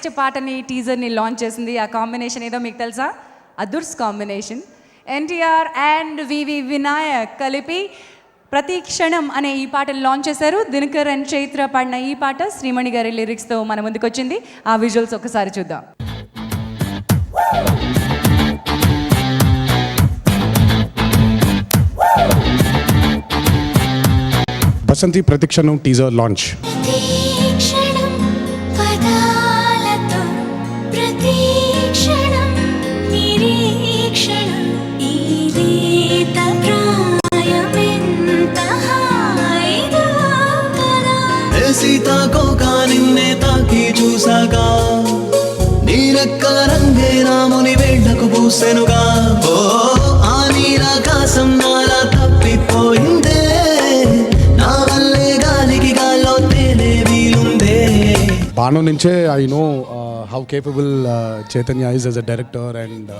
Next పాటని టీజర్ని launch చేసింది. ఆ కాంబినేషన్ ఏదో మీకు తెలుసా? అదుర్స్ కాంబినేషన్. ఎన్టీఆర్ అండ్ వివి వినాయక్ కలిపి ప్రతి క్షణం అనే ఈ పాటను లాంచ్ చేశారు. దినకర్ అండ్ చైత్ర పాడిన ఈ పాట శ్రీమణి గారి లిరిక్స్తో మన ముందుకు వచ్చింది. ఆ విజువల్స్ ఒకసారి చూద్దాం. బసంతి ప్రతిక్షణం టీజర్ లాంచ్. సీతాకోక నిన్నే తాకి చూసాగా నీరెక్కల రంగే రాముని వేళ్లకు పూసెనుగా. ఓ ఆ నీరాకాశం నాలా తప్పిపోయిందే, నా వల్లే గాలికి గాల్లో తేలే వీలుందే. బాణం నుంచే I know how capable Chaitanya is as a director and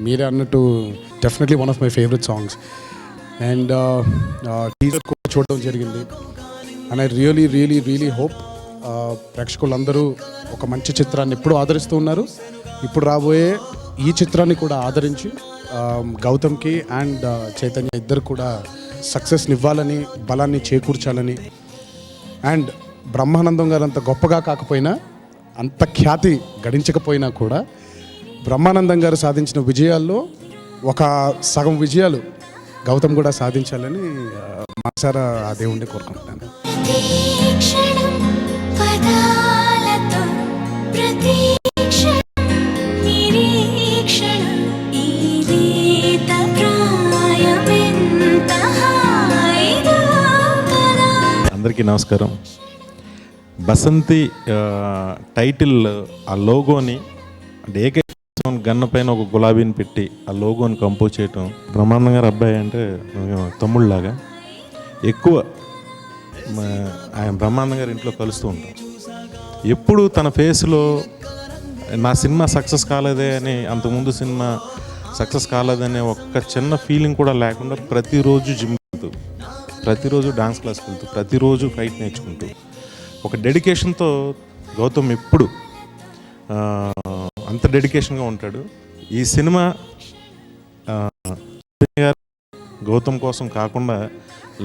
మీరే అన్నట్టు definitely one of my favourite songs. And teaser కూడా చూడడం జరిగింది. అండ్ ఐ రియలీ హోప్ ప్రేక్షకులందరూ ఒక మంచి చిత్రాన్ని ఎప్పుడు ఆదరిస్తూ ఉన్నారు. ఇప్పుడు రాబోయే ఈ చిత్రాన్ని కూడా ఆదరించి గౌతమ్కి అండ్ చైతన్య ఇద్దరు కూడా సక్సెస్ని ఇవ్వాలని, బలాన్ని చేకూర్చాలని, అండ్ బ్రహ్మానందం గారు అంత గొప్పగా కాకపోయినా, అంత ఖ్యాతి గడించకపోయినా కూడా బ్రహ్మానందం గారు సాధించిన విజయాల్లో ఒక సగం విజయాలు గౌతమ్ కూడా సాధించాలని మనసారా ఆ దేవుణ్ణి కోరుకుంటున్నాను. అందరికీ నమస్కారం. బసంతి టైటిల్ ఆ లోగోని అంటే ఏకే గన్న పైన ఒక గులాబీని పెట్టి ఆ లోగోని కంపోజ్ చేయటం, బ్రహ్మానందం గారు అబ్బాయి అంటే తమ్ముళ్ళలాగా ఎక్కువ ఆయన బ్రహ్మానందం గారి ఇంట్లో కలుస్తూ ఉంటాం. ఎప్పుడు తన ఫేస్లో నా సినిమా సక్సెస్ కాలేదే అని, అంతకుముందు సినిమా సక్సెస్ కాలేదనే ఒక్క చిన్న ఫీలింగ్ కూడా లేకుండా ప్రతిరోజు జిమ్ వెళ్తూ, ప్రతిరోజు డాన్స్ క్లాస్కి వెళ్తూ, ప్రతిరోజు ఫైట్ నేర్చుకుంటూ ఒక డెడికేషన్తో గౌతమ్ ఎప్పుడు అంత డెడికేషన్గా ఉంటాడు. ఈ సినిమా గౌతమ్ కోసం కాకుండా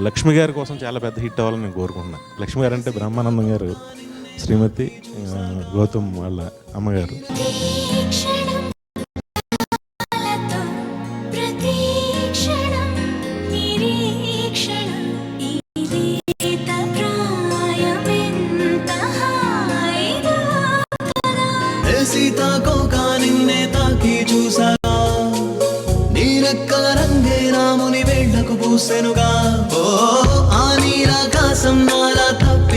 లక్ష్మి గారి కోసం చాలా పెద్ద హిట్ అవ్వాలని నేను కోరుకుంటున్నాను. లక్ష్మి గారు అంటే బ్రహ్మానందం గారు శ్రీమతి, గౌతమ్ వాళ్ళ అమ్మగారు. సీతాకోక నిన్నే తాకి చూసాగా నీరెక్కల రంగే రాముని వేళ్లకు పూసెనుగా. ఓ ఆ నీరాకాశం నాలా తప్పి